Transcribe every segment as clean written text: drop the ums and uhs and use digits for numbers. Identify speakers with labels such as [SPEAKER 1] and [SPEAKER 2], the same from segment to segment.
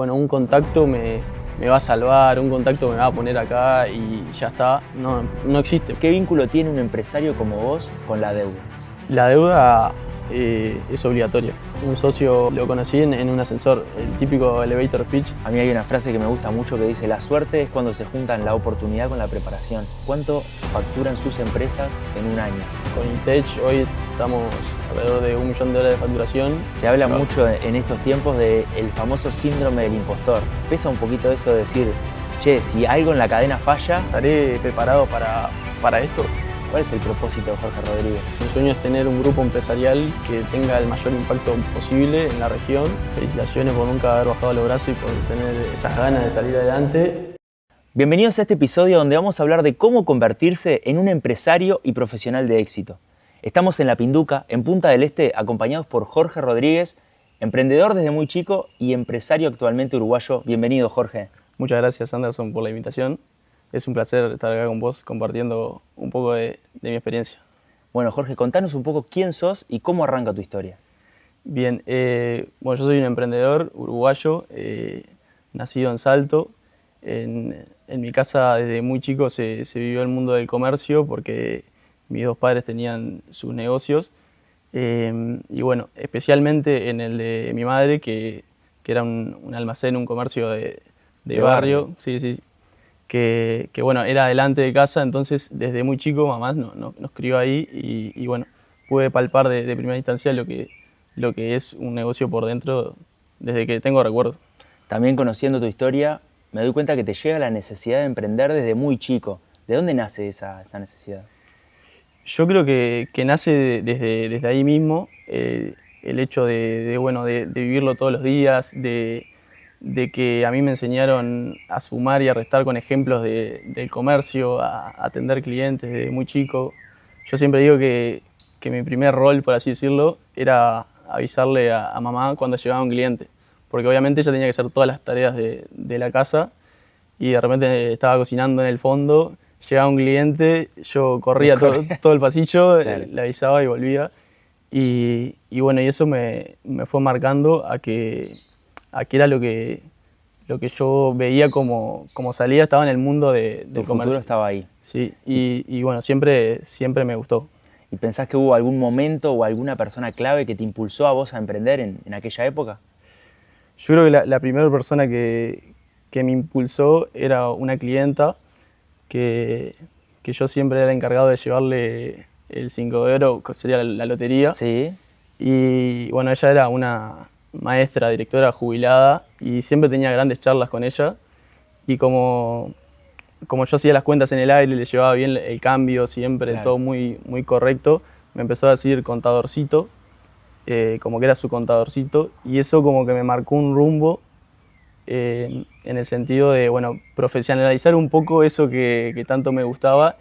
[SPEAKER 1] Bueno, un contacto me va a salvar, un contacto me va a poner acá y ya está. No existe.
[SPEAKER 2] ¿Qué vínculo tiene un empresario como vos con la deuda?
[SPEAKER 1] La deuda es obligatoria. Un socio lo conocí en un ascensor, el típico elevator pitch.
[SPEAKER 2] A mí hay una frase que me gusta mucho que dice: la suerte es cuando se juntan la oportunidad con la preparación. ¿Cuánto facturan sus empresas en un año?
[SPEAKER 1] Con Intech hoy estamos alrededor de $1 millón de facturación.
[SPEAKER 2] Se habla mucho en estos tiempos del famoso síndrome del impostor. ¿Pesa un poquito eso de decir, che, si algo en la cadena falla?
[SPEAKER 1] ¿Estaré preparado para esto?
[SPEAKER 2] ¿Cuál es el propósito de Jorge Rodríguez?
[SPEAKER 1] Mi sueño es tener un grupo empresarial que tenga el mayor impacto posible en la región. Felicitaciones por nunca haber bajado los brazos y por tener esas ganas de salir adelante.
[SPEAKER 2] Bienvenidos a este episodio donde vamos a hablar de cómo convertirse en un empresario y profesional de éxito. Estamos en La Pinduca, en Punta del Este, acompañados por Jorge Rodríguez, emprendedor desde muy chico y empresario actualmente uruguayo. Bienvenido, Jorge.
[SPEAKER 1] Muchas gracias, Anderson, por la invitación. Es un placer estar acá con vos compartiendo un poco de mi experiencia.
[SPEAKER 2] Bueno, Jorge, contanos un poco quién sos y cómo arranca tu historia.
[SPEAKER 1] Bien, bueno, yo soy un emprendedor uruguayo, nacido en Salto. En mi casa desde muy chico se vivió el mundo del comercio porque mis dos padres tenían sus negocios. Y bueno, especialmente en el de mi madre, que era un almacén, un comercio de barrio. Sí, sí. Que bueno, era delante de casa, entonces desde muy chico mamá nos crió ahí y bueno, pude palpar de primera instancia lo que es un negocio por dentro desde que tengo recuerdo.
[SPEAKER 2] También conociendo tu historia, me doy cuenta que te llega la necesidad de emprender desde muy chico. ¿De dónde nace esa necesidad?
[SPEAKER 1] Yo creo que nace desde ahí mismo, el hecho bueno, de vivirlo todos los días, de que a mí me enseñaron a sumar y a restar con ejemplos del comercio, a atender clientes desde muy chico. Yo siempre digo que mi primer rol, por así decirlo, era avisarle a mamá cuando llegaba un cliente, porque obviamente ella tenía que hacer todas las tareas de la casa y de repente estaba cocinando en el fondo, llegaba un cliente, yo corría todo el pasillo,
[SPEAKER 2] Claro.
[SPEAKER 1] le avisaba y volvía. Y bueno, y eso me fue marcando a que era lo que yo veía como salida, estaba en el mundo del
[SPEAKER 2] Tu
[SPEAKER 1] comercio.
[SPEAKER 2] futuro estaba ahí.
[SPEAKER 1] Sí, y bueno, siempre me gustó.
[SPEAKER 2] ¿Y pensás que hubo algún momento o alguna persona clave que te impulsó a vos a emprender en aquella época?
[SPEAKER 1] Yo creo que la primera persona que me impulsó era una clienta que yo siempre era el encargado de llevarle el 5 de oro, que sería la lotería.
[SPEAKER 2] Sí.
[SPEAKER 1] Y bueno, ella era una maestra, directora jubilada y siempre tenía grandes charlas con ella. Y como yo hacía las cuentas en el aire, le llevaba bien el cambio, siempre
[SPEAKER 2] Claro.
[SPEAKER 1] todo muy, muy correcto, me empezó a decir contadorcito, como que era su contadorcito. Y eso como que me marcó un rumbo en el sentido de, bueno, profesionalizar un poco eso que tanto me gustaba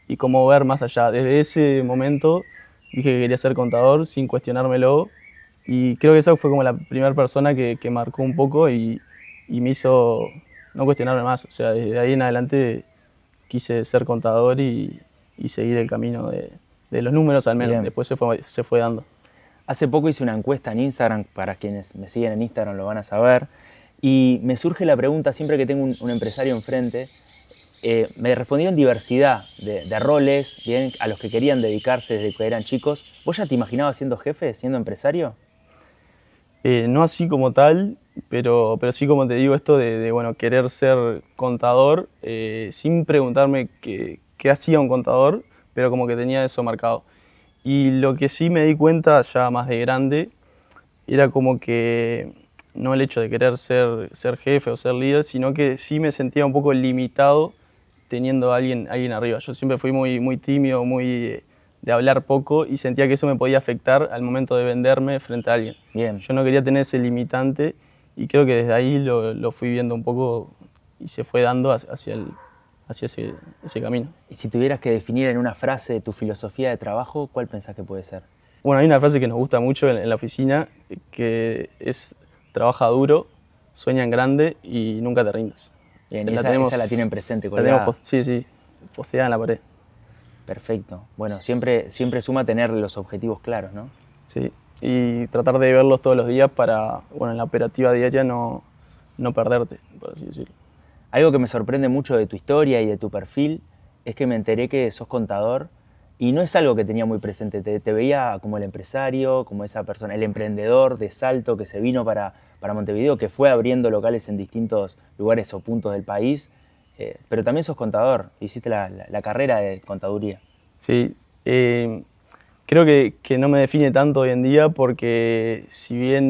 [SPEAKER 1] y como ver más allá. Desde ese momento dije que quería ser contador sin cuestionármelo y creo que esa fue como la primera persona que marcó un poco y me hizo no cuestionarme más. O sea, desde ahí en adelante quise ser contador y seguir el camino de los números al menos.
[SPEAKER 2] Bien.
[SPEAKER 1] Después se fue dando.
[SPEAKER 2] Hace poco hice una encuesta en Instagram, para quienes me siguen en Instagram lo van a saber, y me surge la pregunta siempre que tengo un empresario enfrente. Me respondieron diversidad de roles, bien, a los que querían dedicarse desde que eran chicos. ¿Vos ya te imaginabas siendo jefe, siendo empresario?
[SPEAKER 1] No así como tal, pero sí como te digo esto de bueno, querer ser contador, sin preguntarme qué hacía un contador, pero como que tenía eso marcado. Y lo que sí me di cuenta ya más de grande era como que no el hecho de querer ser jefe o ser líder, sino que sí me sentía un poco limitado teniendo a alguien arriba. Yo siempre fui muy, muy tímido, muy de hablar poco y sentía que eso me podía afectar al momento de venderme frente a alguien.
[SPEAKER 2] Bien.
[SPEAKER 1] Yo no quería tener ese limitante y creo que desde ahí lo fui viendo un poco y se fue dando hacia ese camino.
[SPEAKER 2] Y si tuvieras que definir en una frase tu filosofía de trabajo, ¿cuál pensás que puede ser?
[SPEAKER 1] Bueno, hay una frase que nos gusta mucho en la oficina que es: trabaja duro, sueña en grande y nunca te rindas.
[SPEAKER 2] Bien, y esa la tienen presente,
[SPEAKER 1] La tenemos,
[SPEAKER 2] colgada.
[SPEAKER 1] sí, posteada en la pared.
[SPEAKER 2] Perfecto. Bueno, siempre suma tener los objetivos claros, ¿no?
[SPEAKER 1] Sí, y tratar de verlos todos los días para, bueno, en la operativa diaria no no perderte, por así decirlo.
[SPEAKER 2] Algo que me sorprende mucho de tu historia y de tu perfil es que me enteré que sos contador y no es algo que tenía muy presente. Te veía como el empresario, como esa persona, el emprendedor de Salto que se vino para Montevideo, que fue abriendo locales en distintos lugares o puntos del país. Pero también sos contador, hiciste la carrera de contaduría.
[SPEAKER 1] Sí, creo que no me define tanto hoy en día porque si bien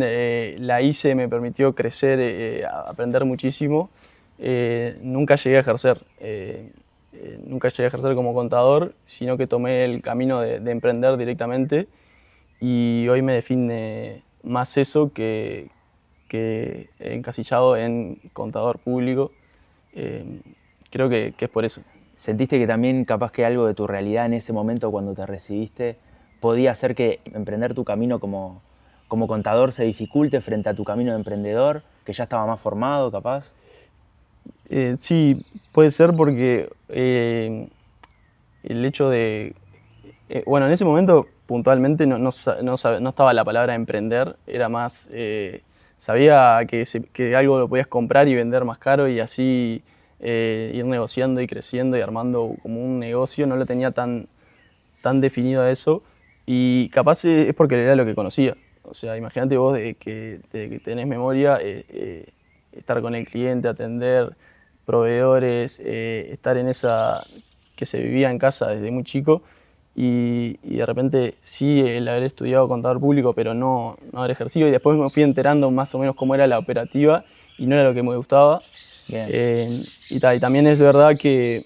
[SPEAKER 1] la hice me permitió crecer, aprender muchísimo, nunca llegué a ejercer. Nunca llegué a ejercer como contador, sino que tomé el camino de emprender directamente y hoy me define más eso que encasillado en contador público. Eh, Creo que es por eso.
[SPEAKER 2] ¿Sentiste que también capaz que algo de tu realidad en ese momento cuando te recibiste podía hacer que emprender tu camino como contador se dificulte frente a tu camino de emprendedor, que ya estaba más formado capaz?
[SPEAKER 1] Sí, puede ser porque el hecho de... bueno, en ese momento puntualmente no estaba la palabra emprender, era más... sabía que algo lo podías comprar y vender más caro y así ir negociando y creciendo y armando como un negocio, no lo tenía tan definido a eso y capaz es porque era lo que conocía. O sea, imagínate vos de que tenés memoria, estar con el cliente, atender proveedores, estar en esa que se vivía en casa desde muy chico y de repente sí el haber estudiado contador público pero no haber ejercido y después me fui enterando más o menos cómo era la operativa y no era lo que me gustaba.
[SPEAKER 2] Bien,
[SPEAKER 1] Y también es verdad que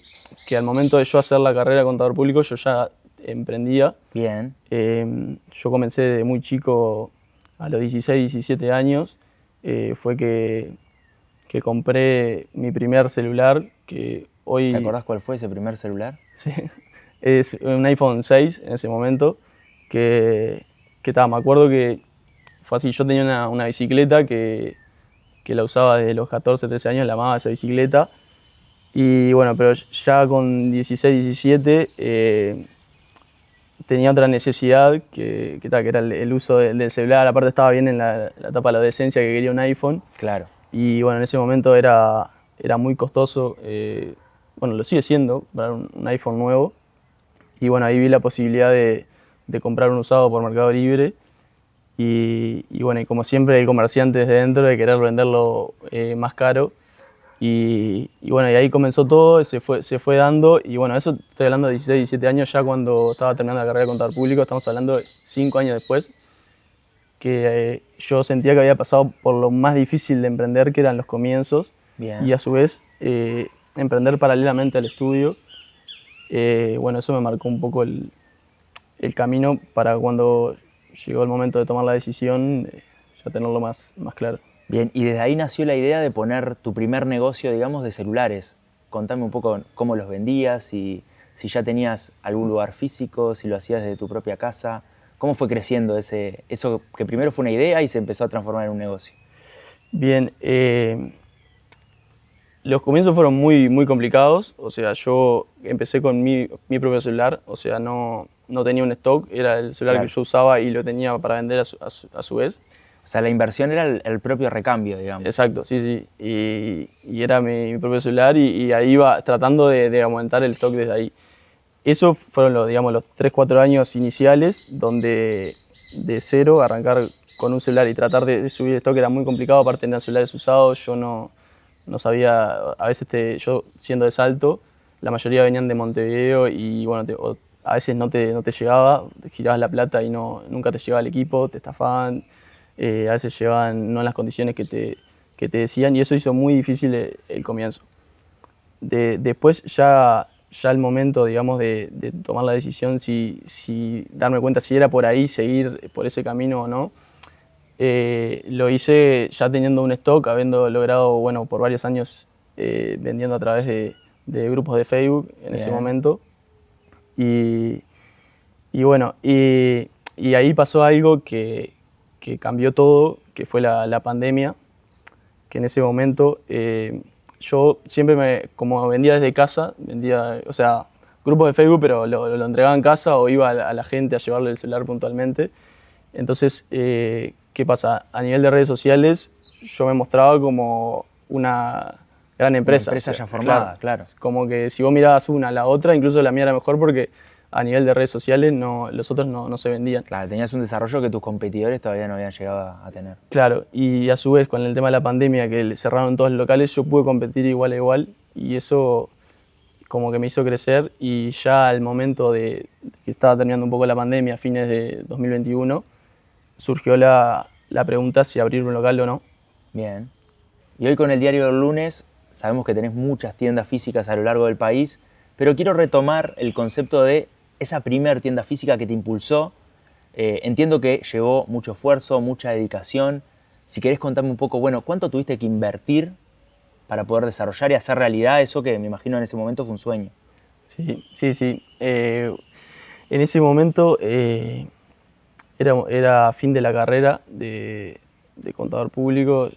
[SPEAKER 1] al momento de yo hacer la carrera de contador público yo ya emprendía.
[SPEAKER 2] bien.
[SPEAKER 1] Yo comencé de muy chico, a los 16, 17 años, fue que compré mi primer celular, que
[SPEAKER 2] ¿Te
[SPEAKER 1] hoy
[SPEAKER 2] acordás cuál fue ese primer celular?
[SPEAKER 1] sí, es un iPhone 6 en ese momento, me acuerdo que fue así, yo tenía una bicicleta que la usaba desde los 14, 13 años, la amaba esa bicicleta, y bueno, pero ya con 16, 17 tenía otra necesidad que era el uso del celular. Aparte estaba bien en la etapa de la adolescencia que quería un iPhone.
[SPEAKER 2] Claro.
[SPEAKER 1] Y bueno, en ese momento era muy costoso. Bueno, lo sigue siendo, comprar un iPhone nuevo. Y bueno, ahí vi la posibilidad de comprar un usado por Mercado Libre. Y bueno, y como siempre el comerciante desde dentro de querer venderlo más caro. Y bueno, y ahí comenzó todo, se fue dando, y bueno, eso estoy hablando de 16, 17 años ya cuando estaba terminando la carrera de contador público, estamos hablando de 5 años después, que yo sentía que había pasado por lo más difícil de emprender, que eran los comienzos, y
[SPEAKER 2] Bien.
[SPEAKER 1] a su vez emprender paralelamente al estudio. Bueno, eso me marcó un poco el camino para cuando llegó el momento de tomar la decisión, ya tenerlo más claro.
[SPEAKER 2] Bien, y desde ahí nació la idea de poner tu primer negocio, digamos, de celulares. Contame un poco cómo los vendías, si ya tenías algún lugar físico, si lo hacías desde tu propia casa. ¿Cómo fue creciendo eso que primero fue una idea y se empezó a transformar en un negocio?
[SPEAKER 1] Bien, los comienzos fueron muy complicados, o sea, yo empecé con mi propio celular, o sea, no tenía un stock, era el celular que
[SPEAKER 2] Claro.
[SPEAKER 1] yo usaba y lo tenía para vender a su vez.
[SPEAKER 2] O sea, la inversión era el propio recambio, digamos.
[SPEAKER 1] Exacto, sí, sí, y era mi propio celular y ahí iba tratando de aumentar el stock desde ahí. Esos fueron digamos, los 3, 4 años iniciales donde de cero arrancar con un celular y tratar de subir el stock era muy complicado, aparte tener celulares usados, yo no sabía, a veces yo siendo de Salto, la mayoría venían de Montevideo y bueno, a veces no te llegaba, te girabas la plata y nunca te llegaba el equipo, te estafaban, a veces llegaban no en las condiciones que te decían y eso hizo muy difícil el comienzo. Después ya el momento, digamos, de tomar la decisión, si darme cuenta si era por ahí, seguir por ese camino o no, lo hice ya teniendo un stock, habiendo logrado, bueno, por varios años vendiendo a través de grupos de Facebook en ese
[SPEAKER 2] Bien.
[SPEAKER 1] momento. Y, y bueno, y ahí pasó algo que cambió todo, que fue la pandemia, que en ese momento yo siempre como vendía desde casa, vendía, o sea, grupos de Facebook, pero lo entregaba en casa o iba a la gente a llevarle el celular puntualmente. Entonces, ¿qué pasa? A nivel de redes sociales, yo me mostraba como una gran empresa.
[SPEAKER 2] Una empresa ya formada, claro.
[SPEAKER 1] Como que si vos mirabas una a la otra, incluso la mía era mejor porque a nivel de redes sociales los otros no se vendían.
[SPEAKER 2] Claro, tenías un desarrollo que tus competidores todavía no habían llegado a tener.
[SPEAKER 1] Claro, y a su vez con el tema de la pandemia que cerraron todos los locales, yo pude competir igual a igual y eso como que me hizo crecer y ya al momento de que estaba terminando un poco la pandemia, a fines de 2021, surgió la pregunta si abrir un local o no.
[SPEAKER 2] Bien. Y hoy con el diario del lunes sabemos que tenés muchas tiendas físicas a lo largo del país, pero quiero retomar el concepto de esa primer tienda física que te impulsó. Entiendo que llevó mucho esfuerzo, mucha dedicación. Si querés contarme un poco, bueno, ¿cuánto tuviste que invertir para poder desarrollar y hacer realidad eso que me imagino en ese momento fue un sueño?
[SPEAKER 1] Sí. En ese momento era fin de la carrera de contador público.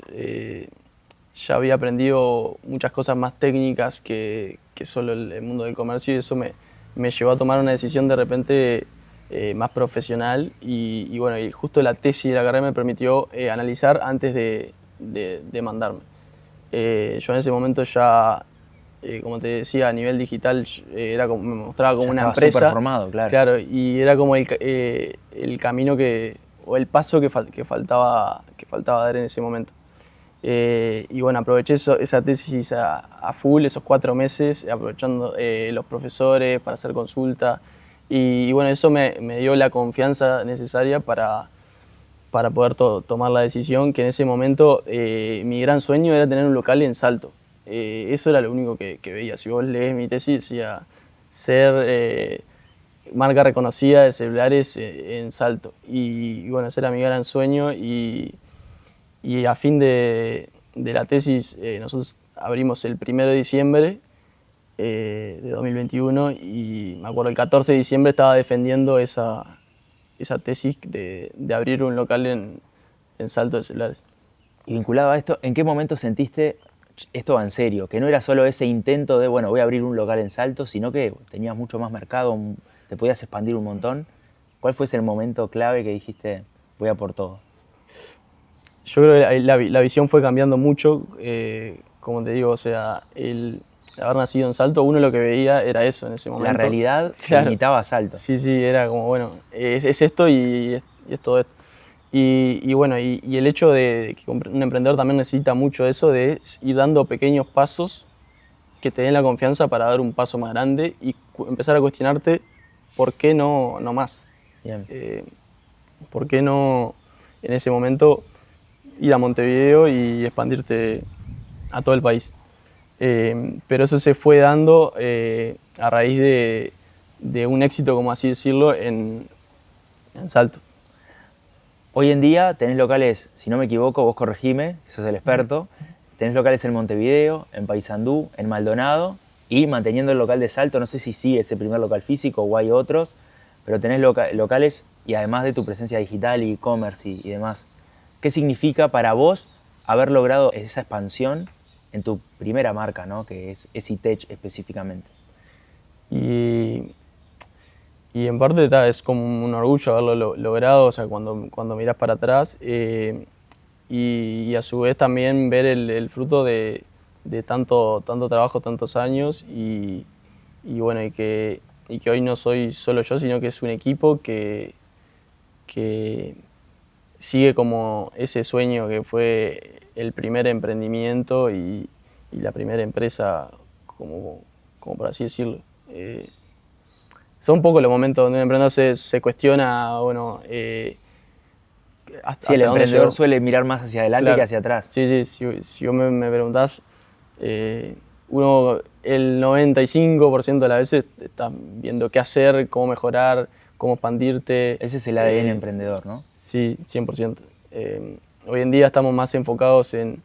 [SPEAKER 1] Ya había aprendido muchas cosas más técnicas que solo el mundo del comercio y eso me llevó a tomar una decisión de repente más profesional y bueno, y justo la tesis de la carrera me permitió analizar antes de mandarme. Yo en ese momento ya, como te decía, a nivel digital me mostraba como
[SPEAKER 2] Ya
[SPEAKER 1] una
[SPEAKER 2] estaba
[SPEAKER 1] empresa.
[SPEAKER 2] súper formado, claro.
[SPEAKER 1] Claro, y era como el camino o el paso que faltaba dar en ese momento. Y bueno, aproveché esa tesis a full, esos 4 meses, aprovechando los profesores para hacer consulta. Y bueno, eso me dio la confianza necesaria para poder tomar la decisión, que en ese momento mi gran sueño era tener un local en Salto. Eso era lo único que veía. Si vos lees mi tesis, decía ser marca reconocida de celulares en Salto. Y bueno, ese era mi gran sueño y a fin de la tesis nosotros abrimos el 1 de diciembre de 2021 y me acuerdo el 14 de diciembre estaba defendiendo esa tesis de abrir un local en Salto de celulares.
[SPEAKER 2] Y vinculado a esto, ¿en qué momento sentiste esto va en serio? Que no era solo ese intento de, bueno, voy a abrir un local en Salto, sino que tenías mucho más mercado, te podías expandir un montón. ¿Cuál fue ese momento clave que dijiste, voy a por todo?
[SPEAKER 1] Yo creo que la visión fue cambiando mucho, como te digo, o sea, el haber nacido en Salto, uno lo que veía era eso en ese momento.
[SPEAKER 2] La realidad se limitaba a Salto.
[SPEAKER 1] Sí, era como, bueno, es esto y es todo esto. Y bueno, y el hecho de que un emprendedor también necesita mucho eso de ir dando pequeños pasos que te den la confianza para dar un paso más grande y empezar a cuestionarte por qué no más.
[SPEAKER 2] Bien.
[SPEAKER 1] ¿Por qué no en ese momento ir a Montevideo y expandirte a todo el país? Pero eso se fue dando a raíz de un éxito, como así decirlo, en Salto.
[SPEAKER 2] Hoy en día tenés locales, si no me equivoco, vos corregime, que sos el experto, tenés locales en Montevideo, en Paysandú, en Maldonado y manteniendo el local de Salto, no sé si sigue ese primer local físico o hay otros, pero tenés locales y además de tu presencia digital y e-commerce y demás. ¿Qué significa para vos haber logrado esa expansión en tu primera marca, ¿no? Que es EasyTech específicamente?
[SPEAKER 1] Y en parte es como un orgullo haberlo logrado, o sea, cuando miras para atrás y a su vez también ver el fruto de tanto trabajo, tantos años y bueno, y que hoy no soy solo yo, sino que es un equipo que sigue como ese sueño que fue el primer emprendimiento y la primera empresa, como por así decirlo. Son un poco los momentos donde un emprendedor se cuestiona, bueno,
[SPEAKER 2] Sí, el emprendedor suele mirar más hacia adelante que hacia atrás.
[SPEAKER 1] Sí, si vos me preguntás, el 95% de las veces estás viendo qué hacer, cómo mejorar, cómo expandirte.
[SPEAKER 2] Ese es el ADN emprendedor, ¿no?
[SPEAKER 1] Sí, 100%. Hoy en día estamos más enfocados en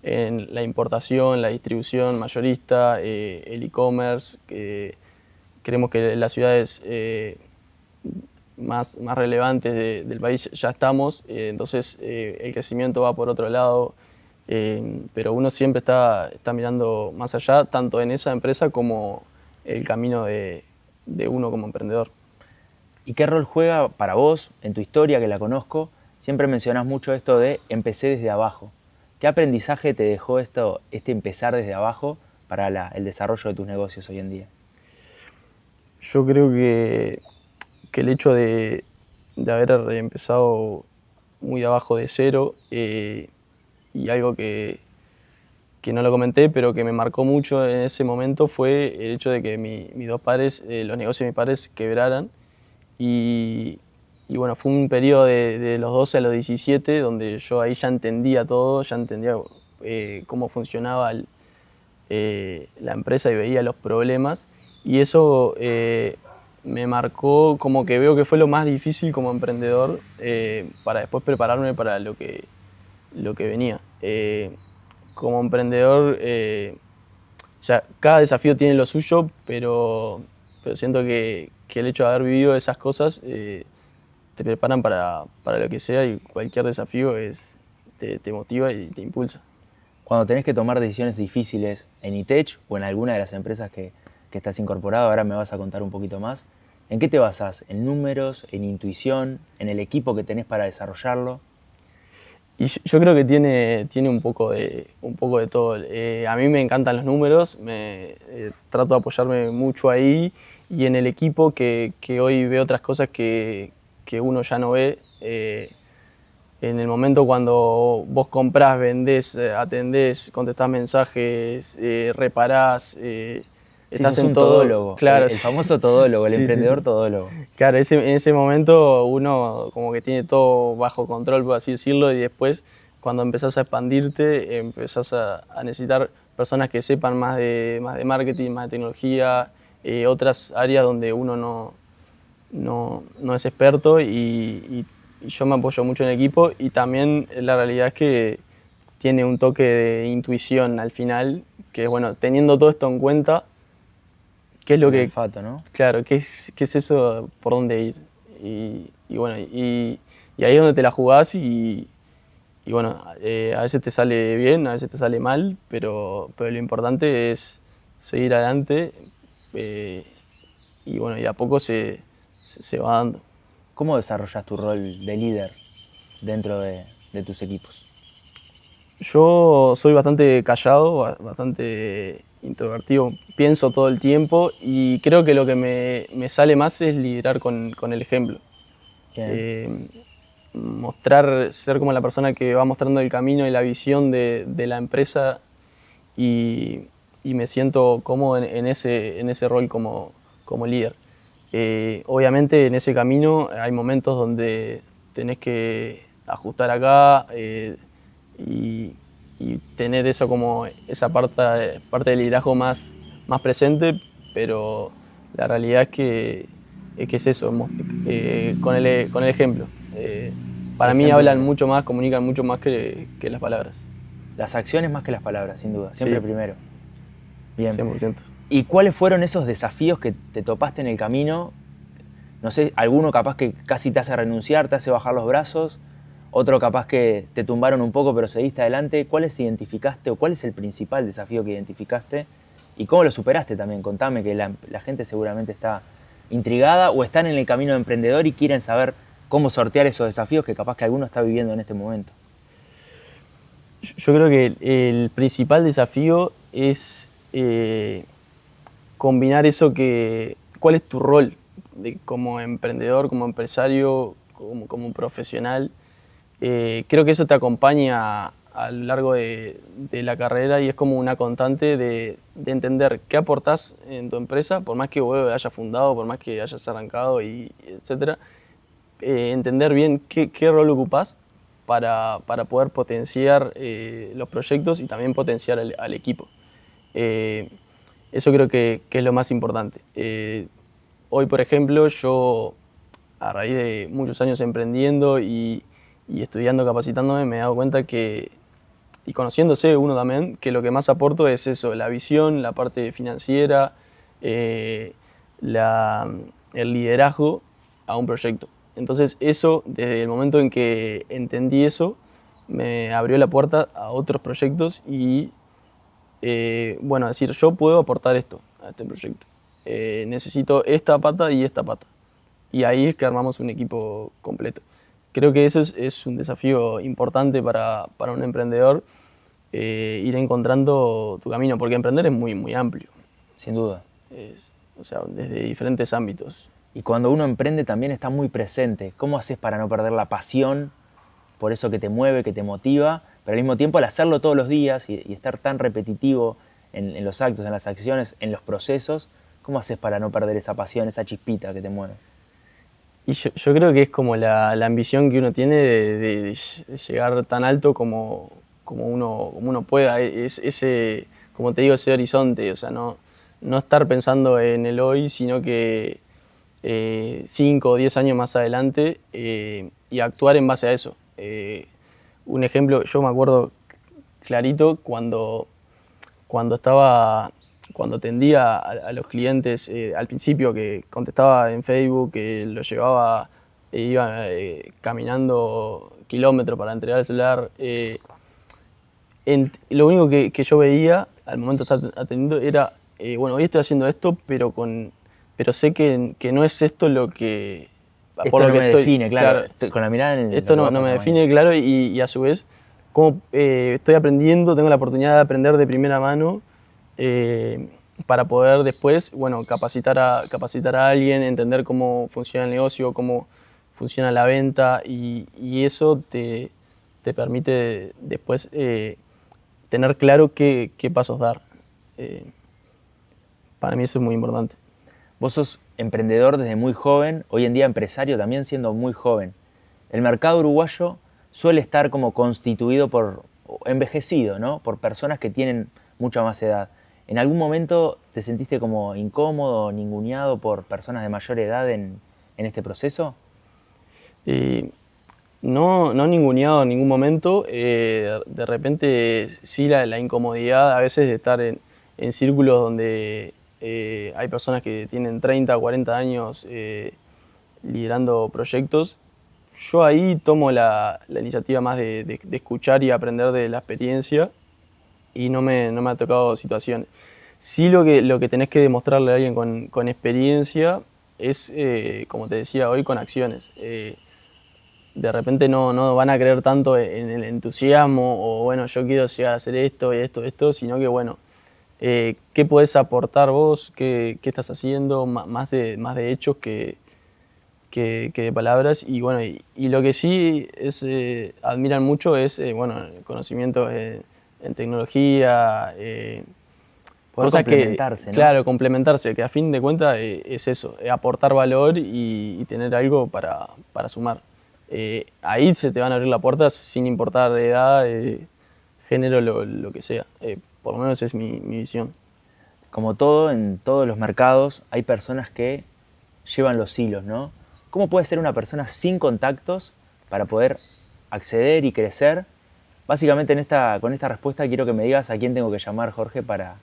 [SPEAKER 1] la importación, la distribución mayorista, el e-commerce. Creemos que las ciudades más relevantes del país ya estamos, entonces el crecimiento va por otro lado, pero uno siempre está mirando más allá, tanto en esa empresa como el camino de uno como emprendedor.
[SPEAKER 2] ¿Y qué rol juega para vos, en tu historia, que la conozco? Siempre mencionás mucho esto de empecé desde abajo. ¿Qué aprendizaje te dejó este empezar desde abajo para el desarrollo de tus negocios hoy en día?
[SPEAKER 1] Yo creo que el hecho de haber empezado muy abajo de cero y algo que no lo comenté, pero que me marcó mucho en ese momento fue el hecho de que mis dos padres, los negocios de mis padres quebraran y, y bueno, fue un periodo de los 12 a los 17 donde yo ahí ya entendía todo, ya entendía cómo funcionaba la empresa y veía los problemas y eso me marcó como que veo que fue lo más difícil como emprendedor para después prepararme para lo que venía. Como emprendedor, o sea, cada desafío tiene lo suyo, pero siento que el hecho de haber vivido esas cosas te preparan para lo que sea y cualquier desafío te motiva y te impulsa.
[SPEAKER 2] Cuando tenés que tomar decisiones difíciles en ITech o en alguna de las empresas que estás incorporado, ahora me vas a contar un poquito más, ¿en qué te basás? ¿En números, en intuición, en el equipo que tenés para desarrollarlo?
[SPEAKER 1] Y yo creo que tiene un poco de todo. A mí me encantan los números, trato de apoyarme mucho ahí y en el equipo que hoy ve otras cosas que uno ya no ve. En el momento cuando vos comprás, vendés, atendés, contestás mensajes, reparás,
[SPEAKER 2] Sí,
[SPEAKER 1] estás
[SPEAKER 2] sos
[SPEAKER 1] en
[SPEAKER 2] un
[SPEAKER 1] todo.
[SPEAKER 2] todólogo,
[SPEAKER 1] Claro,
[SPEAKER 2] el famoso todólogo, el
[SPEAKER 1] sí, sí,
[SPEAKER 2] emprendedor
[SPEAKER 1] sí.
[SPEAKER 2] todólogo.
[SPEAKER 1] Claro, en ese momento uno como que tiene todo bajo control, por así decirlo, y después cuando empezás a expandirte, empezás a necesitar personas que sepan más de marketing, más de tecnología, otras áreas donde uno no es experto y yo me apoyo mucho en el equipo y también la realidad es que tiene un toque de intuición al final, que bueno, teniendo todo esto en cuenta, ¿qué es lo
[SPEAKER 2] El
[SPEAKER 1] que,
[SPEAKER 2] olfato, ¿no?
[SPEAKER 1] claro, qué es eso, por dónde ir? Y bueno, y ahí es donde te la jugás y bueno, a veces te sale bien, a veces te sale mal, pero lo importante es seguir adelante eh, y bueno, y a poco se va dando.
[SPEAKER 2] ¿Cómo desarrollas tu rol de líder dentro de tus equipos?
[SPEAKER 1] Yo soy bastante callado, bastante introvertido, pienso todo el tiempo y creo que lo que me sale más es liderar con el ejemplo.
[SPEAKER 2] Bien.
[SPEAKER 1] Eh, Mostrar, ser como la persona que va mostrando el camino y la visión de la empresa y, y me siento cómodo en ese rol como líder. Obviamente en ese camino hay momentos donde tenés que ajustar acá y, y tener eso como esa parte del liderazgo más presente, pero la realidad es que es eso, con el ejemplo.
[SPEAKER 2] El
[SPEAKER 1] Para mí
[SPEAKER 2] ejemplo
[SPEAKER 1] hablan
[SPEAKER 2] primero.
[SPEAKER 1] mucho más, comunican mucho más que las palabras.
[SPEAKER 2] Las acciones más que las palabras, sin duda. Siempre
[SPEAKER 1] Sí,
[SPEAKER 2] primero. Bien.
[SPEAKER 1] 100%.
[SPEAKER 2] ¿Y cuáles fueron esos desafíos que te topaste en el camino? No sé, alguno capaz que casi te hace renunciar, te hace bajar los brazos, otro capaz que te tumbaron un poco pero seguiste adelante. ¿Cuáles identificaste o cuál es el principal desafío que identificaste? ¿Y cómo lo superaste también? Contame que la gente seguramente está intrigada o están en el camino de emprendedor y quieren saber cómo sortear esos desafíos que capaz que alguno está viviendo en este momento.
[SPEAKER 1] Yo creo que el principal desafío es combinar eso ¿cuál es tu rol como emprendedor, como empresario, como profesional? Creo que eso te acompaña a lo largo de la carrera y es como una constante de entender qué aportás en tu empresa, por más que vos hayas fundado, por más que hayas arrancado, etcétera. Entender bien qué rol ocupás para poder potenciar los proyectos y también potenciar al equipo. Eh, Eso creo que es lo más importante. Hoy, por ejemplo, yo a raíz de muchos años emprendiendo y estudiando, capacitándome, me he dado cuenta y conociéndose uno también, que lo que más aporto es eso, la visión, la parte financiera, eh, la- el liderazgo a un proyecto. Entonces eso, desde el momento en que entendí eso, me abrió la puerta a otros proyectos y, bueno, decir, yo puedo aportar esto a este proyecto. Necesito esta pata y esta pata. Y ahí es que armamos un equipo completo. Creo que eso es un desafío importante para un emprendedor ir encontrando tu camino, porque emprender es muy, muy amplio.
[SPEAKER 2] Sin duda.
[SPEAKER 1] O sea, desde diferentes ámbitos.
[SPEAKER 2] Y cuando uno emprende también está muy presente. ¿Cómo haces para no perder la pasión por eso que te mueve, que te motiva, pero al mismo tiempo al hacerlo todos los días y estar tan repetitivo en los actos, en las acciones, en los procesos, cómo haces para no perder esa pasión, esa chispita que te mueve?
[SPEAKER 1] Y yo creo que es como la ambición que uno tiene de llegar tan alto como uno pueda. Es ese, como te digo, ese horizonte, o sea, no estar pensando en el hoy, sino que 5 o 10 años más adelante y actuar en base a eso. Un ejemplo, yo me acuerdo clarito cuando atendía a los clientes al principio, que contestaba en Facebook, que lo llevaba, iba caminando kilómetros para entregar el celular. Lo único que yo veía al momento de estar atendiendo era, bueno, hoy estoy haciendo esto, pero sé que no es esto lo que...
[SPEAKER 2] Esto no me define, claro. Con la mirada en
[SPEAKER 1] esto no me define, claro, y a su vez, como estoy aprendiendo, tengo la oportunidad de aprender de primera mano para poder después, bueno, capacitar a alguien, entender cómo funciona el negocio, cómo funciona la venta, y eso te permite después tener claro qué pasos dar. Para mí eso es muy importante.
[SPEAKER 2] Vos sos emprendedor desde muy joven, hoy en día empresario también siendo muy joven. El mercado uruguayo suele estar como constituido envejecido, ¿no? Por personas que tienen mucha más edad. ¿En algún momento te sentiste como incómodo o ninguneado por personas de mayor edad en este proceso?
[SPEAKER 1] No ninguneado en ningún momento. De repente sí la incomodidad a veces de estar en círculos donde hay personas que tienen 30 o 40 años liderando proyectos. Yo ahí tomo la iniciativa más de escuchar y aprender de la experiencia y no me ha tocado situaciones. Sí lo que tenés que demostrarle a alguien con experiencia es, como te decía hoy, con acciones. De repente no van a creer tanto en el entusiasmo o bueno, yo quiero llegar a hacer esto y esto, sino que bueno, ¿qué podés aportar vos? ¿Qué estás haciendo? Más de hechos que de palabras. Y bueno, y lo que sí admiran mucho es bueno, el conocimiento en tecnología,
[SPEAKER 2] Poder
[SPEAKER 1] cosas
[SPEAKER 2] complementarse,
[SPEAKER 1] que,
[SPEAKER 2] ¿no?
[SPEAKER 1] claro, complementarse, que a fin de cuentas es eso, aportar valor y tener algo para sumar. Ahí se te van a abrir las puertas sin importar edad, género, lo que sea. Por lo menos es mi visión.
[SPEAKER 2] Como todo, en todos los mercados hay personas que llevan los hilos, ¿no? ¿Cómo puede ser una persona sin contactos para poder acceder y crecer? Básicamente con esta respuesta quiero que me digas a quién tengo que llamar, Jorge, para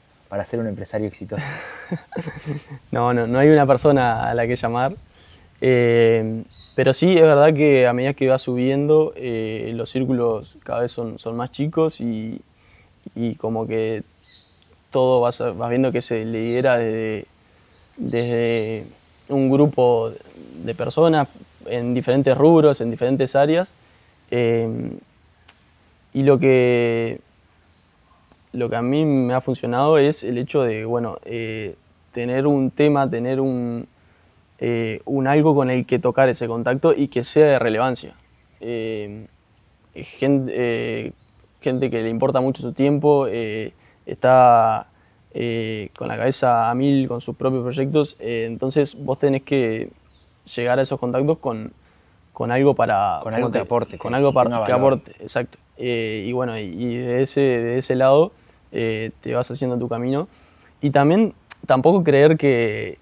[SPEAKER 2] ser un empresario exitoso.
[SPEAKER 1] No hay una persona a la que llamar. Pero sí, es verdad que a medida que vas subiendo, los círculos cada vez son más chicos y como que todo vas viendo que se lidera desde un grupo de personas en diferentes rubros, en diferentes áreas. Y lo que a mí me ha funcionado es el hecho de, bueno, tener un tema, tener un algo con el que tocar ese contacto y que sea de relevancia. Gente que le importa mucho su tiempo, está con la cabeza a mil con sus propios proyectos, entonces vos tenés que llegar a esos contactos con algo para...
[SPEAKER 2] Con algo que aporte,
[SPEAKER 1] con algo
[SPEAKER 2] tenga
[SPEAKER 1] que
[SPEAKER 2] valor.
[SPEAKER 1] aporte, exacto. Y bueno, y de ese lado te vas haciendo tu camino. Y también tampoco creer que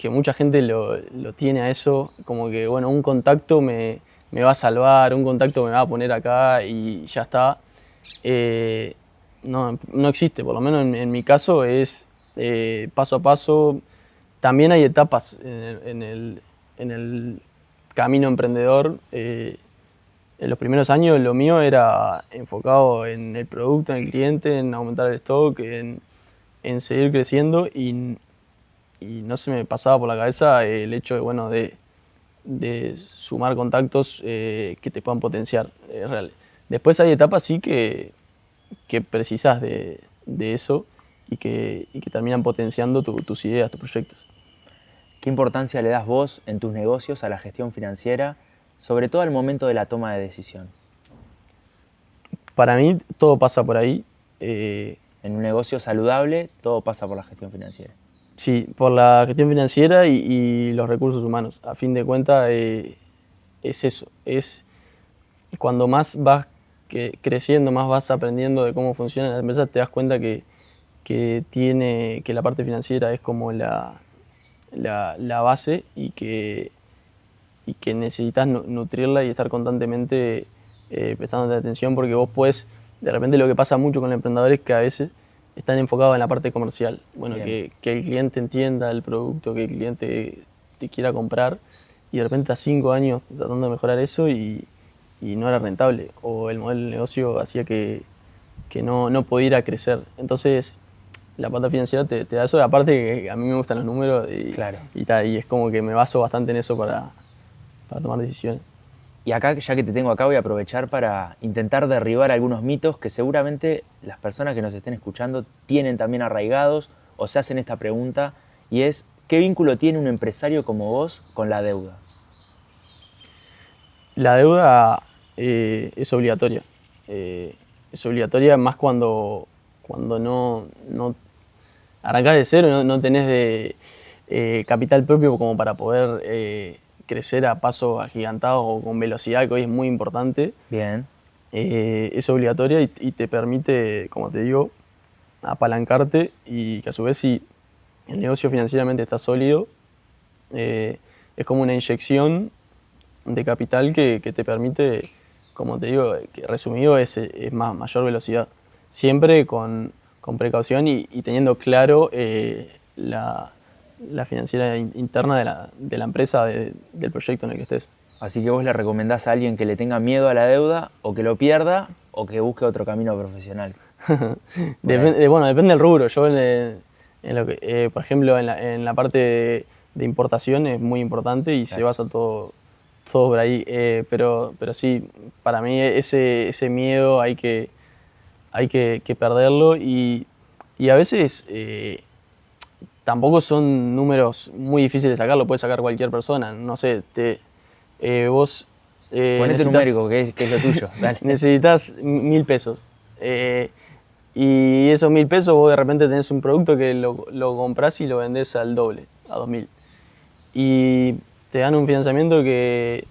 [SPEAKER 1] mucha gente lo tiene a eso, como que bueno, un contacto me va a salvar, un contacto me va a poner acá y ya está. No existe, por lo menos en mi caso es paso a paso. También hay etapas en el camino emprendedor. En los primeros años lo mío era enfocado en el producto, en el cliente, en aumentar el stock, en seguir creciendo y no se me pasaba por la cabeza el hecho de, bueno, de sumar contactos que te puedan potenciar real. Después hay etapas sí que que precisas de eso y que terminan potenciando tus ideas, tus proyectos.
[SPEAKER 2] ¿Qué importancia le das vos en tus negocios a la gestión financiera, sobre todo al momento de la toma de decisión?
[SPEAKER 1] Para mí todo pasa por ahí.
[SPEAKER 2] En un negocio saludable, todo pasa por la gestión financiera.
[SPEAKER 1] Sí, por la gestión financiera y los recursos humanos. A fin de cuentas, es eso. Es cuando más vas creciendo, más vas aprendiendo de cómo funciona la empresa, te das cuenta que la parte financiera es como la base y que necesitas nutrirla y estar constantemente prestándote atención, porque vos puedes, de repente lo que pasa mucho con los emprendedores es que a veces están enfocados en la parte comercial. Bueno, que el cliente entienda el producto, que el cliente te quiera comprar, y de repente a 5 años tratando de mejorar eso y no era rentable, o el modelo de negocio hacía que no podía ir a crecer. Entonces, la parte financiera te da eso, y aparte que a mí me gustan los números
[SPEAKER 2] Claro.
[SPEAKER 1] y es como que me baso bastante en eso para tomar decisiones.
[SPEAKER 2] Y acá, ya que te tengo acá, voy a aprovechar para intentar derribar algunos mitos que seguramente las personas que nos estén escuchando tienen también arraigados o se hacen esta pregunta, y es, ¿qué vínculo tiene un empresario como vos con la deuda?
[SPEAKER 1] La deuda es obligatoria. Es obligatoria más cuando no arrancás de cero, no tenés capital propio como para poder crecer a pasos agigantados o con velocidad, que hoy es muy importante.
[SPEAKER 2] Bien.
[SPEAKER 1] Es obligatoria y te permite, como te digo, apalancarte, y que a su vez, si el negocio financieramente está sólido, es como una inyección de capital que te permite, como te digo, que resumido es mayor velocidad. Siempre con precaución y teniendo claro la financiera interna de la empresa, del proyecto en el que estés.
[SPEAKER 2] Así que vos le recomendás a alguien que le tenga miedo a la deuda, o que lo pierda, o que busque otro camino profesional.
[SPEAKER 1] Bueno, depende del rubro. Yo, por ejemplo, en la parte de importación es muy importante y se basa todo por ahí. Pero sí, para mí ese miedo hay que perderlo, y a veces tampoco son números muy difíciles de sacar, lo puede sacar cualquier persona. No sé, vos
[SPEAKER 2] Ponete numérico, que es lo tuyo. Dale.
[SPEAKER 1] necesitas 1.000 pesos. Y esos 1.000 pesos vos de repente tenés un producto que lo comprás y lo vendés al doble, a 2.000. Y te dan un financiamiento que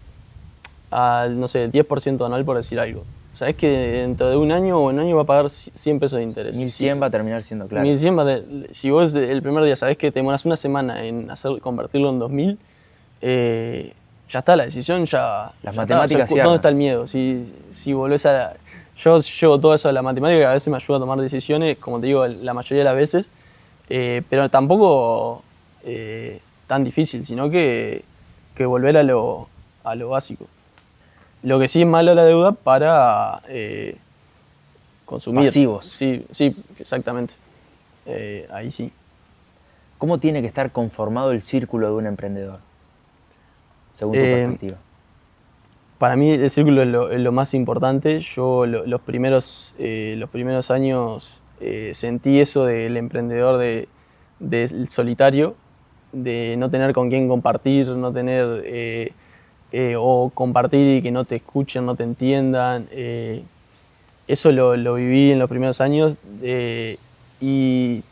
[SPEAKER 1] al, no sé, 10% anual, por decir algo. Sabés que dentro de un año o en un año va a pagar 100 pesos de interés.
[SPEAKER 2] 1.100 va a terminar siendo claro.
[SPEAKER 1] 1.100 si vos el primer día sabés que te demoras una semana en convertirlo en 2.000, ya está, la decisión ya...
[SPEAKER 2] Las
[SPEAKER 1] ya
[SPEAKER 2] matemáticas
[SPEAKER 1] está. ¿Dónde está el miedo? Si volvés a... Yo llevo todo eso a la matemática, que a veces me ayuda a tomar decisiones, como te digo, la mayoría de las veces, pero tampoco tan difícil, sino que volver a lo básico. Lo que sí es malo la deuda para consumir.
[SPEAKER 2] Pasivos.
[SPEAKER 1] Sí, exactamente. Ahí sí.
[SPEAKER 2] ¿Cómo tiene que estar conformado el círculo de un emprendedor, según tu perspectiva?
[SPEAKER 1] Para mí el círculo es lo más importante. Yo los primeros años sentí eso del emprendedor del solitario, de no tener con quién compartir, no tener... o compartir y que no te escuchen, no te entiendan. Eso lo viví en los primeros años, y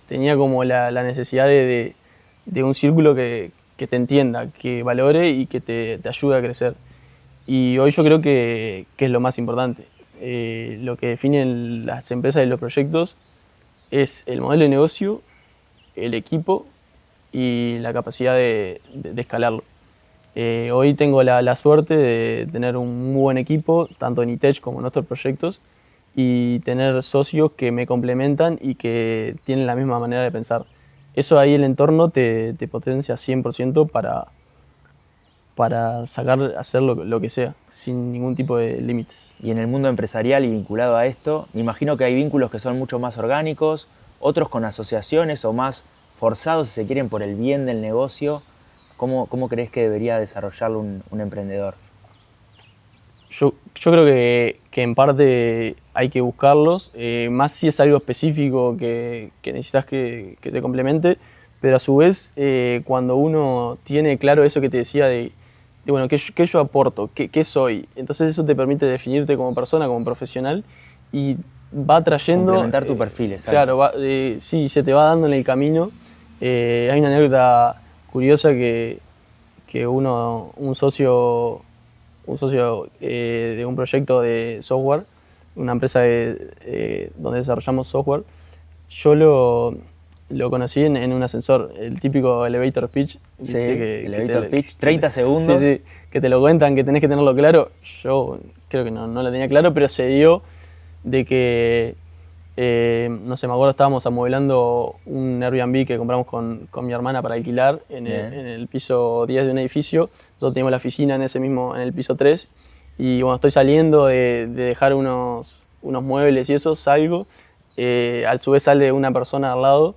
[SPEAKER 1] tenía como la necesidad de un círculo que te entienda, que valore y que te ayude a crecer. Y hoy yo creo que es lo más importante. Lo que definen las empresas y los proyectos es el modelo de negocio, el equipo y la capacidad de escalarlo. Hoy tengo la suerte de tener un muy buen equipo, tanto en ITECH como en otros proyectos, y tener socios que me complementan y que tienen la misma manera de pensar. Eso ahí el entorno te potencia 100% para hacer lo que sea, sin ningún tipo de límites.
[SPEAKER 2] Y en el mundo empresarial y vinculado a esto, me imagino que hay vínculos que son mucho más orgánicos, otros con asociaciones o más forzados, si se quieren, por el bien del negocio. ¿Cómo crees que debería desarrollarlo un emprendedor?
[SPEAKER 1] Yo creo que en parte hay que buscarlos, más si es algo específico que necesitas que se complemente, pero a su vez cuando uno tiene claro eso que te decía de bueno, qué yo aporto, qué soy, entonces eso te permite definirte como persona, como profesional y va trayendo...
[SPEAKER 2] Complementar tu perfil, exacto.
[SPEAKER 1] Claro, sí, se te va dando en el camino. Hay una anécdota curiosa que un socio de un proyecto de software, una empresa donde desarrollamos software, yo lo conocí en un ascensor, el típico elevator pitch.
[SPEAKER 2] Sí,
[SPEAKER 1] ¿viste?
[SPEAKER 2] elevator pitch, 30 segundos.
[SPEAKER 1] Sí, sí, que te lo cuentan, que tenés que tenerlo claro. Yo creo que no lo tenía claro, pero se dio de que, no sé, me acuerdo, estábamos amoblando un Airbnb que compramos con mi hermana para alquilar en el piso 10 de un edificio. Nosotros teníamos la oficina en el piso 3. Y bueno, estoy saliendo de dejar unos muebles y eso, salgo. A su vez sale una persona al lado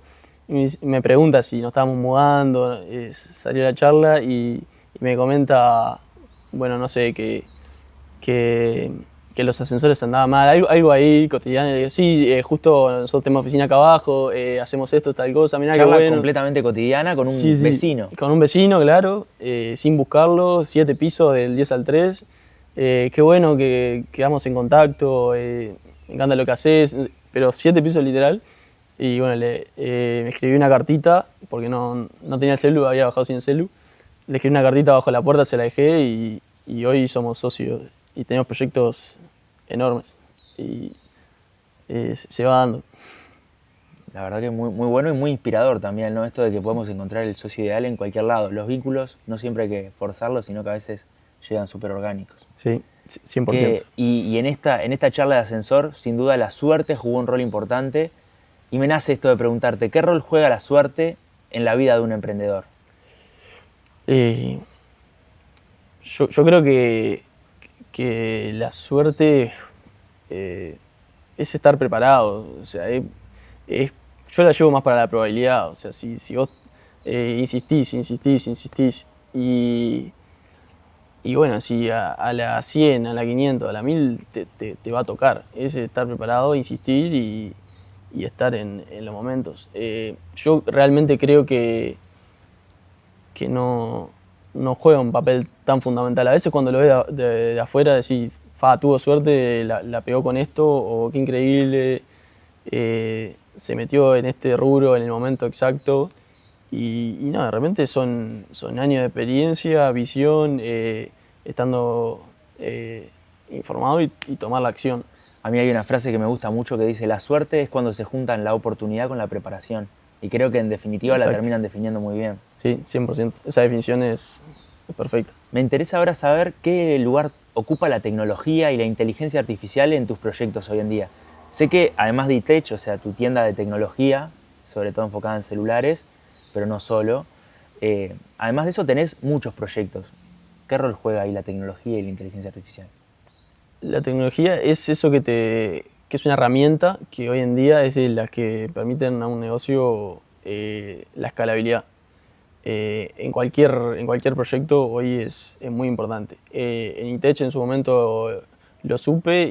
[SPEAKER 1] y me pregunta si nos estábamos mudando. Salió la charla y me comenta, bueno, no sé, que, que los ascensores andaban mal, algo ahí cotidiano. Y le digo, sí, justo nosotros tenemos oficina acá abajo, hacemos esto, tal cosa, mirá qué
[SPEAKER 2] Charla
[SPEAKER 1] bueno.
[SPEAKER 2] completamente cotidiana con un
[SPEAKER 1] Sí, sí,
[SPEAKER 2] vecino.
[SPEAKER 1] con un vecino, claro, sin buscarlo, 7 pisos del 10 al 3. Qué bueno que quedamos en contacto, me encanta lo que haces, pero 7 pisos literal. Y bueno, me escribí una cartita, porque no tenía el celu, había bajado sin el celu. Le escribí una cartita bajo la puerta, se la dejé y hoy somos socios y tenemos proyectos enormes. Y se va dando.
[SPEAKER 2] La verdad que muy, muy bueno y muy inspirador también, ¿no? Esto de que podemos encontrar el socio ideal en cualquier lado. Los vínculos no siempre hay que forzarlos, sino que a veces llegan súper orgánicos.
[SPEAKER 1] Sí, 100%.
[SPEAKER 2] Y en esta charla de ascensor, sin duda la suerte jugó un rol importante. Y me nace esto de preguntarte, ¿qué rol juega la suerte en la vida de un emprendedor?
[SPEAKER 1] Eh, yo creo que la suerte es estar preparado. O sea, yo la llevo más para la probabilidad. O sea, si vos insistís y bueno, si a la 100, a la 500, a la 1000 te va a tocar. Es estar preparado, insistir y estar en los momentos. Yo realmente creo que no juega un papel tan fundamental. A veces cuando lo ves de afuera decís, tuvo suerte, la pegó con esto, o qué increíble, se metió en este rubro en el momento exacto. Y no, de repente son años de experiencia, visión, estando informado y tomar la acción.
[SPEAKER 2] A mí hay una frase que me gusta mucho que dice, la suerte es cuando se juntan la oportunidad con la preparación. Y creo que en definitiva
[SPEAKER 1] Exacto.
[SPEAKER 2] la terminan definiendo muy bien.
[SPEAKER 1] Sí, 100%. Esa definición es perfecta.
[SPEAKER 2] Me interesa ahora saber qué lugar ocupa la tecnología y la inteligencia artificial en tus proyectos hoy en día. Sé que además de eTech, o sea, tu tienda de tecnología, sobre todo enfocada en celulares, pero no solo, además de eso tenés muchos proyectos. ¿Qué rol juega ahí la tecnología y la inteligencia artificial?
[SPEAKER 1] La tecnología es eso que es una herramienta que hoy en día es de las que permiten a un negocio la escalabilidad. En cualquier proyecto hoy es muy importante. En eTech en su momento lo supe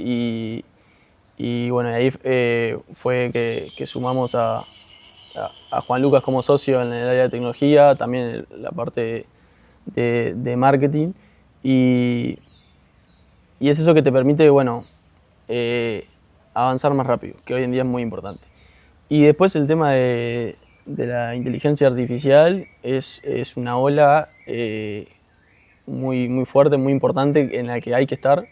[SPEAKER 1] y bueno, ahí fue que sumamos a Juan Lucas como socio en el área de tecnología, también en la parte de marketing. Y es eso que te permite, bueno, avanzar más rápido, que hoy en día es muy importante. Y después el tema de la inteligencia artificial es una ola muy fuerte, muy importante en la que hay que estar.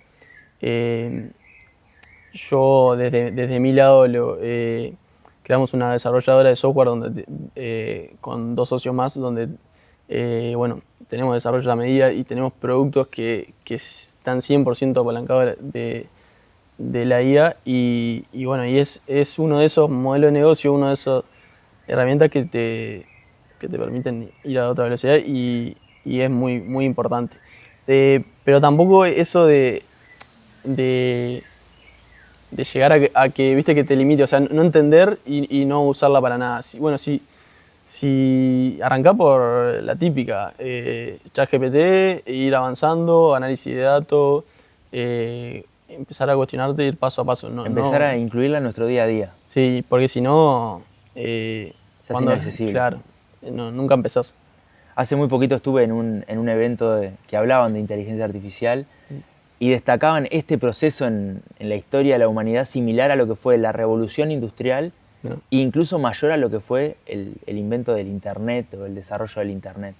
[SPEAKER 1] Yo desde mi lado creamos una desarrolladora de software con 2 socios más, donde bueno, tenemos desarrollo a medida y tenemos productos que están 100% apalancados de la IA y bueno, y es uno de esos modelos de negocio, una de esas herramientas que te permiten ir a otra velocidad y es muy importante. Pero tampoco eso de llegar a que, viste, que te limite, o sea, no entender y no usarla para nada. Bueno, si arrancá por la típica, ChatGPT, ir avanzando, análisis de datos, empezar a cuestionarte, ir paso a paso.
[SPEAKER 2] Empezar a incluirla en nuestro día a día.
[SPEAKER 1] Sí, porque si no...
[SPEAKER 2] Se hace inaccesible.
[SPEAKER 1] Claro, nunca empezás.
[SPEAKER 2] Hace muy poquito estuve en un evento que hablaban de inteligencia artificial y destacaban este proceso en la historia de la humanidad similar a lo que fue la revolución industrial
[SPEAKER 1] No.
[SPEAKER 2] e incluso mayor a lo que fue el invento del Internet o el desarrollo del Internet.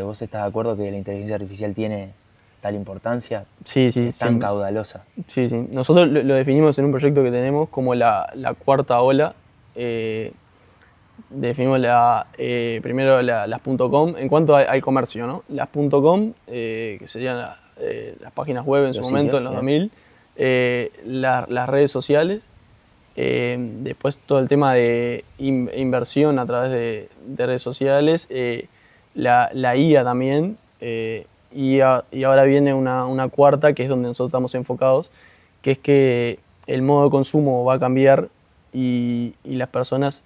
[SPEAKER 2] ¿Vos estás de acuerdo que la inteligencia artificial tiene tal importancia?
[SPEAKER 1] Sí,
[SPEAKER 2] Es tan
[SPEAKER 1] sí.
[SPEAKER 2] caudalosa.
[SPEAKER 1] Sí, sí. Nosotros lo definimos en un proyecto que tenemos como la cuarta ola. Definimos primero las .com en cuanto al comercio, ¿no? Las .com, que serían las páginas web en su momento, en los 2000, las redes sociales, después todo el tema de inversión a través de redes sociales, la IA también, y ahora viene una cuarta, que es donde nosotros estamos enfocados, que es que el modo de consumo va a cambiar y las personas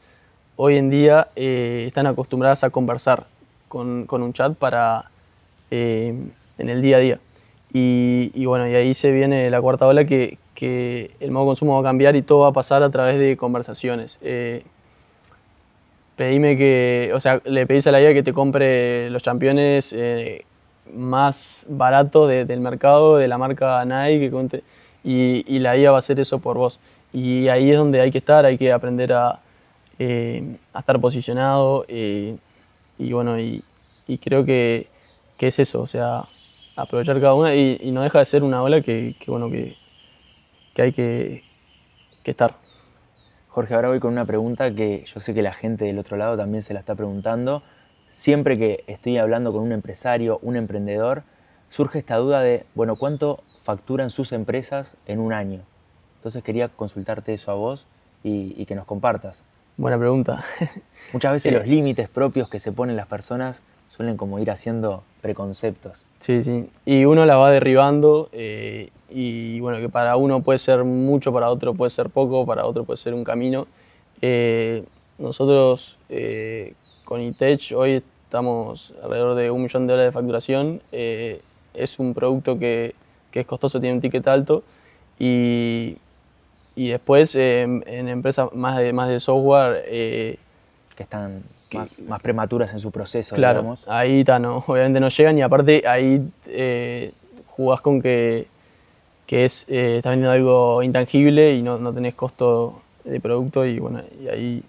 [SPEAKER 1] hoy en día están acostumbradas a conversar con un chat en el día a día. Y bueno, y ahí se viene la cuarta ola que el modo de consumo va a cambiar y todo va a pasar a través de conversaciones. Le pedís a la IA que te compre los championes más baratos del mercado, de la marca Nike, y la IA va a hacer eso por vos. Y ahí es donde hay que estar, hay que aprender a estar posicionado, y bueno, y creo que es eso, o sea, aprovechar cada una y no deja de ser una ola que hay que estar.
[SPEAKER 2] Jorge, ahora voy con una pregunta que yo sé que la gente del otro lado también se la está preguntando. Siempre que estoy hablando con un empresario, un emprendedor, surge esta duda de, bueno, ¿cuánto facturan sus empresas en un año? Entonces quería consultarte eso a vos y que nos compartas.
[SPEAKER 1] Buena pregunta.
[SPEAKER 2] Muchas veces los límites propios que se ponen las personas suelen como ir haciendo preconceptos.
[SPEAKER 1] Sí, sí. Y uno la va derribando, y bueno, que para uno puede ser mucho, para otro puede ser poco, para otro puede ser un camino. Nosotros con Itech hoy estamos alrededor de $1 millón de facturación. Es un producto que es costoso, tiene un ticket alto, y después en empresas más de software,
[SPEAKER 2] Que están más prematuras en su proceso,
[SPEAKER 1] claro,
[SPEAKER 2] digamos.
[SPEAKER 1] ahí obviamente no llegan, y aparte ahí jugás con que estás vendiendo algo intangible y no tenés costo de producto, y bueno, y ahí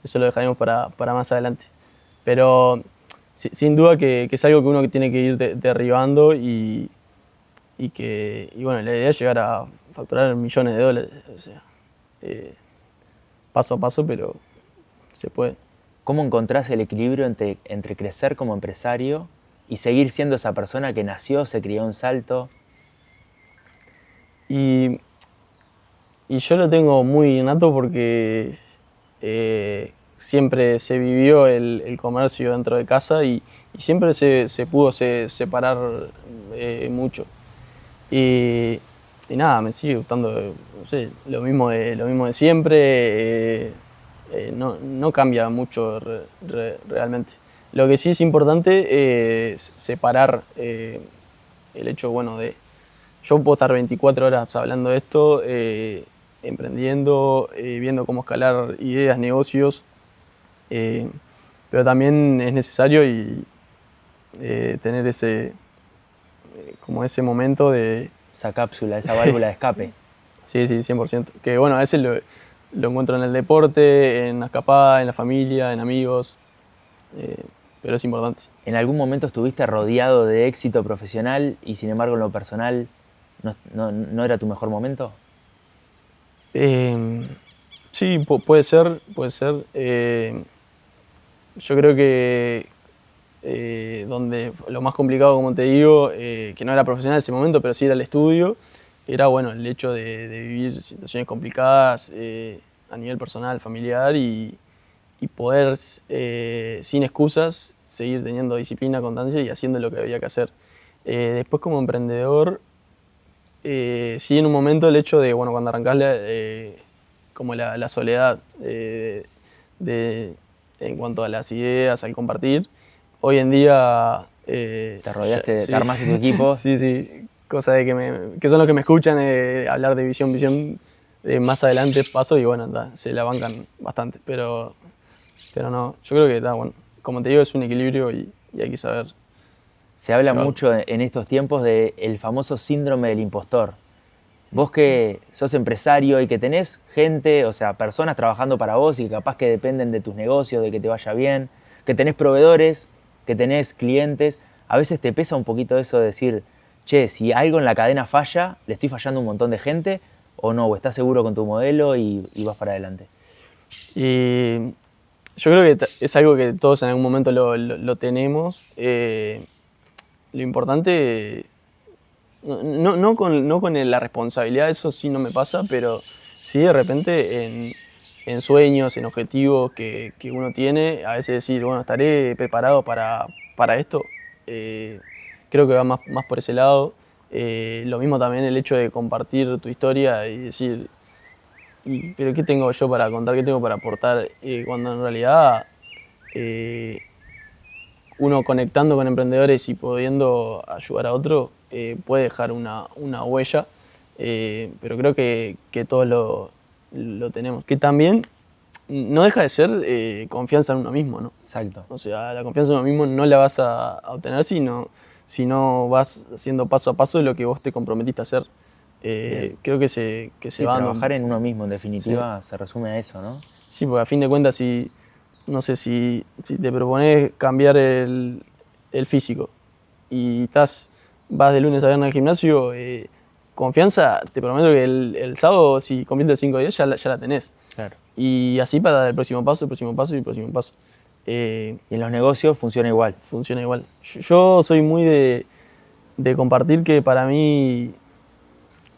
[SPEAKER 1] eso lo dejaremos para más adelante. Pero sin duda que es algo que uno tiene que ir derribando, y bueno, la idea es llegar a facturar millones de dólares, o sea, paso a paso, pero se puede.
[SPEAKER 2] ¿Cómo encontrás el equilibrio entre crecer como empresario y seguir siendo esa persona que nació, se crió en Salto?
[SPEAKER 1] Y yo lo tengo muy innato porque siempre se vivió el comercio dentro de casa, y siempre se pudo separar mucho. Y nada, me sigue gustando, no sé, lo mismo de siempre. No cambia mucho realmente. Lo que sí es importante es separar el hecho, bueno, de yo puedo estar 24 horas hablando de esto, emprendiendo, viendo cómo escalar ideas, negocios, pero también es necesario tener como ese momento de...
[SPEAKER 2] Esa cápsula, esa válvula de escape.
[SPEAKER 1] Sí, 100%. Que bueno, a veces lo encuentro en el deporte, en la escapada, en la familia, en amigos, pero es importante.
[SPEAKER 2] ¿En algún momento estuviste rodeado de éxito profesional y sin embargo en lo personal no era tu mejor momento?
[SPEAKER 1] Sí, puede ser. Yo creo que donde lo más complicado, como te digo, que no era profesional en ese momento, pero sí era el estudio, era bueno, el hecho de vivir situaciones complicadas a nivel personal, familiar, y poder, sin excusas, seguir teniendo disciplina, constancia y haciendo lo que había que hacer. Después, como emprendedor, sí, en un momento el hecho de, bueno, cuando arrancás como la soledad en cuanto a las ideas, al compartir, hoy en día...
[SPEAKER 2] Te rodeaste,
[SPEAKER 1] sí,
[SPEAKER 2] te armaste tu equipo.
[SPEAKER 1] sí, cosa de que son los que me escuchan hablar de visión, más adelante paso y bueno, se la bancan bastante, pero no, yo creo que está bueno. Como te digo, es un equilibrio y hay que saber.
[SPEAKER 2] Se habla
[SPEAKER 1] llevarlo.
[SPEAKER 2] mucho en estos tiempos del famoso síndrome del impostor. Vos que sos empresario y que tenés gente, o sea, personas trabajando para vos y capaz que dependen de tus negocios, de que te vaya bien, que tenés proveedores, que tenés clientes, a veces te pesa un poquito eso de decir, che, si algo en la cadena falla, le estoy fallando a un montón de gente, o no, o estás seguro con tu modelo y vas para adelante.
[SPEAKER 1] Y yo creo que es algo que todos en algún momento lo tenemos. Lo importante, no con la responsabilidad, eso sí no me pasa, pero sí de repente en sueños, en objetivos que uno tiene, a veces decir, bueno, estaré preparado para esto. Eh, Creo que va más por ese lado. Lo mismo también el hecho de compartir tu historia y decir, pero ¿qué tengo yo para contar? ¿Qué tengo para aportar? Cuando en realidad eh, uno conectando con emprendedores y pudiendo ayudar a otro puede dejar una huella, pero creo que todos lo tenemos. Que también no deja de ser confianza en uno mismo, ¿no?
[SPEAKER 2] Exacto.
[SPEAKER 1] O sea, la confianza en uno mismo no la vas a obtener si no vas haciendo paso a paso lo que vos te comprometiste a hacer. Creo que se
[SPEAKER 2] Sí,
[SPEAKER 1] va dando.
[SPEAKER 2] trabajar en uno mismo, en
[SPEAKER 1] Sí.
[SPEAKER 2] definitiva, se resume a eso, ¿no?
[SPEAKER 1] Sí, porque a fin de cuentas, no sé, si te propones cambiar el físico y vas de lunes a viernes al gimnasio, confianza, te prometo que el sábado, si completas 5 días, ya la tenés.
[SPEAKER 2] Claro.
[SPEAKER 1] Y así para dar el próximo paso, el próximo paso y el próximo paso.
[SPEAKER 2] Y en los negocios funciona igual.
[SPEAKER 1] Funciona igual. Yo soy muy de compartir que para mí,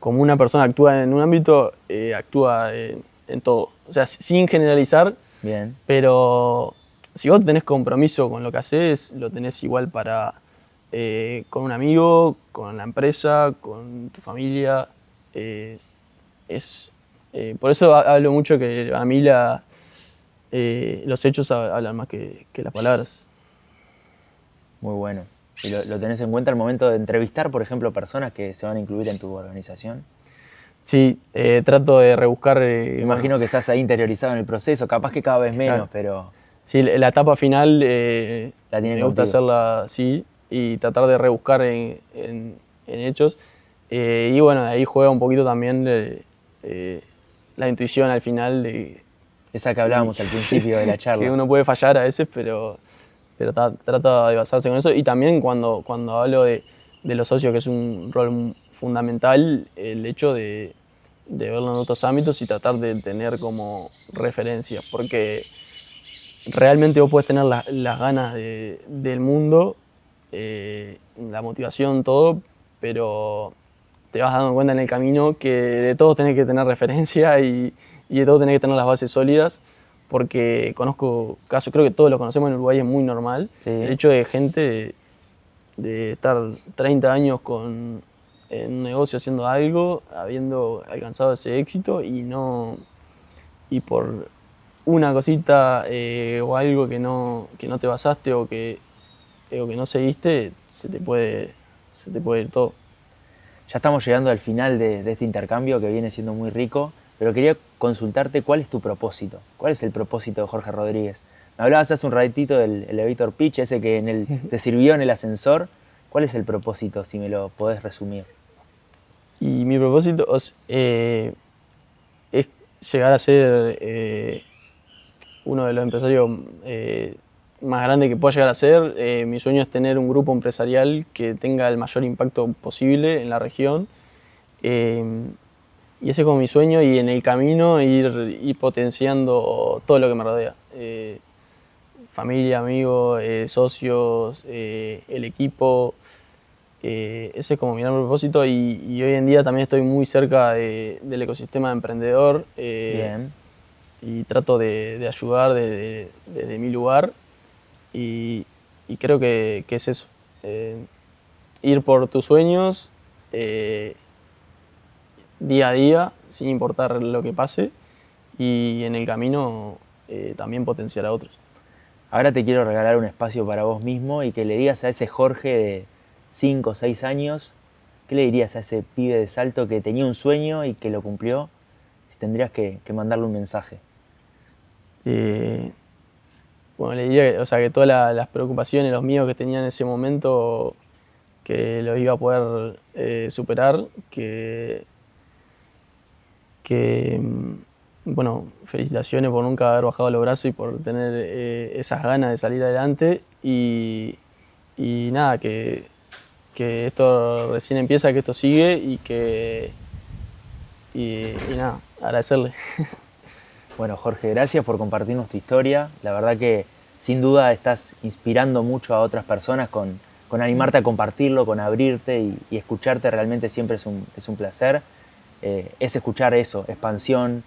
[SPEAKER 1] como una persona actúa en un ámbito, actúa en todo. O sea, sin generalizar.
[SPEAKER 2] Bien.
[SPEAKER 1] Pero si vos tenés compromiso con lo que haces, lo tenés igual con un amigo, con la empresa, con tu familia. eh, por eso hablo mucho que a mí los hechos hablan más que las palabras.
[SPEAKER 2] Muy bueno. ¿Y lo tenés en cuenta al momento de entrevistar, por ejemplo, personas que se van a incluir en tu organización?
[SPEAKER 1] Sí, trato de rebuscar.
[SPEAKER 2] Me imagino que estás ahí interiorizado en el proceso, capaz que cada vez menos,
[SPEAKER 1] Claro.
[SPEAKER 2] pero
[SPEAKER 1] Sí, la etapa final
[SPEAKER 2] la tienen
[SPEAKER 1] me gusta
[SPEAKER 2] contigo.
[SPEAKER 1] hacerla así y tratar de rebuscar en hechos. Y bueno, ahí juega un poquito también la intuición al final
[SPEAKER 2] Esa que hablábamos al principio de la
[SPEAKER 1] que
[SPEAKER 2] charla.
[SPEAKER 1] uno puede fallar a veces, pero trata de basarse con eso. Y también cuando hablo de los socios, que es un rol fundamental, el hecho de verlo en otros ámbitos y tratar de tener como referencias, porque realmente vos podés tener las ganas del mundo, la motivación, todo, pero te vas dando cuenta en el camino que de todos tenés que tener referencia y de todos tenés que tener las bases sólidas, porque conozco casos, creo que todos los conocemos en Uruguay, es muy normal,
[SPEAKER 2] Sí.
[SPEAKER 1] el hecho de gente de estar 30 años en un negocio haciendo algo, habiendo alcanzado ese éxito y por una cosita o algo que no te basaste o que no seguiste, se te puede ir todo.
[SPEAKER 2] Ya estamos llegando al final de este intercambio que viene siendo muy rico, pero quería consultarte cuál es tu propósito. ¿Cuál es el propósito de Jorge Rodríguez? Me hablabas hace un ratito del elevator pitch, ese que te sirvió en el ascensor. ¿Cuál es el propósito, si me lo podés resumir?
[SPEAKER 1] Y mi propósito es llegar a ser uno de los empresarios más grandes que pueda llegar a ser. Mi sueño es tener un grupo empresarial que tenga el mayor impacto posible en la región. Eh, y ese es como mi sueño y en el camino ir potenciando todo lo que me rodea. Familia, amigos, socios, el equipo. Ese es como mi gran propósito y hoy en día también estoy muy cerca del ecosistema de emprendedor.
[SPEAKER 2] Bien.
[SPEAKER 1] Y trato de ayudar desde mi lugar y creo que es eso. Ir por tus sueños día a día, sin importar lo que pase, y en el camino también potenciar a otros.
[SPEAKER 2] Ahora te quiero regalar un espacio para vos mismo y que le digas a ese Jorge de 5 o 6 años ¿qué le dirías a ese pibe de Salto que tenía un sueño y que lo cumplió? Si tendrías que mandarle un mensaje.
[SPEAKER 1] Bueno, le diría que, o sea, que todas las preocupaciones, los miedos que tenía en ese momento, que los iba a poder superar, bueno, felicitaciones por nunca haber bajado los brazos y por tener esas ganas de salir adelante y nada, que esto recién empieza, que esto sigue y nada, agradecerle.
[SPEAKER 2] Bueno, Jorge, gracias por compartirnos tu historia. La verdad que sin duda estás inspirando mucho a otras personas con animarte a compartirlo, con abrirte y escucharte realmente siempre es un placer. Es escuchar eso, expansión,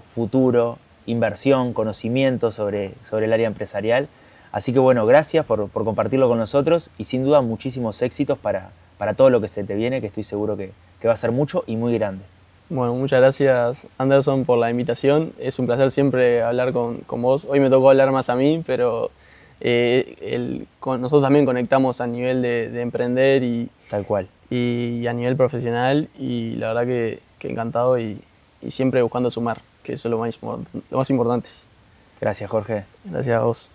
[SPEAKER 2] futuro, inversión, conocimiento sobre el área empresarial. Así que bueno, gracias por compartirlo con nosotros y sin duda muchísimos éxitos para todo lo que se te viene, que estoy seguro que va a ser mucho y muy grande.
[SPEAKER 1] Bueno, muchas gracias Anderson por la invitación. Es un placer siempre hablar con vos. Hoy me tocó hablar más a mí, pero nosotros también conectamos a nivel de emprender
[SPEAKER 2] Tal cual.
[SPEAKER 1] y a nivel profesional y la verdad que encantado y siempre buscando sumar, que eso es lo más importante.
[SPEAKER 2] Gracias, Jorge.
[SPEAKER 1] Gracias a vos.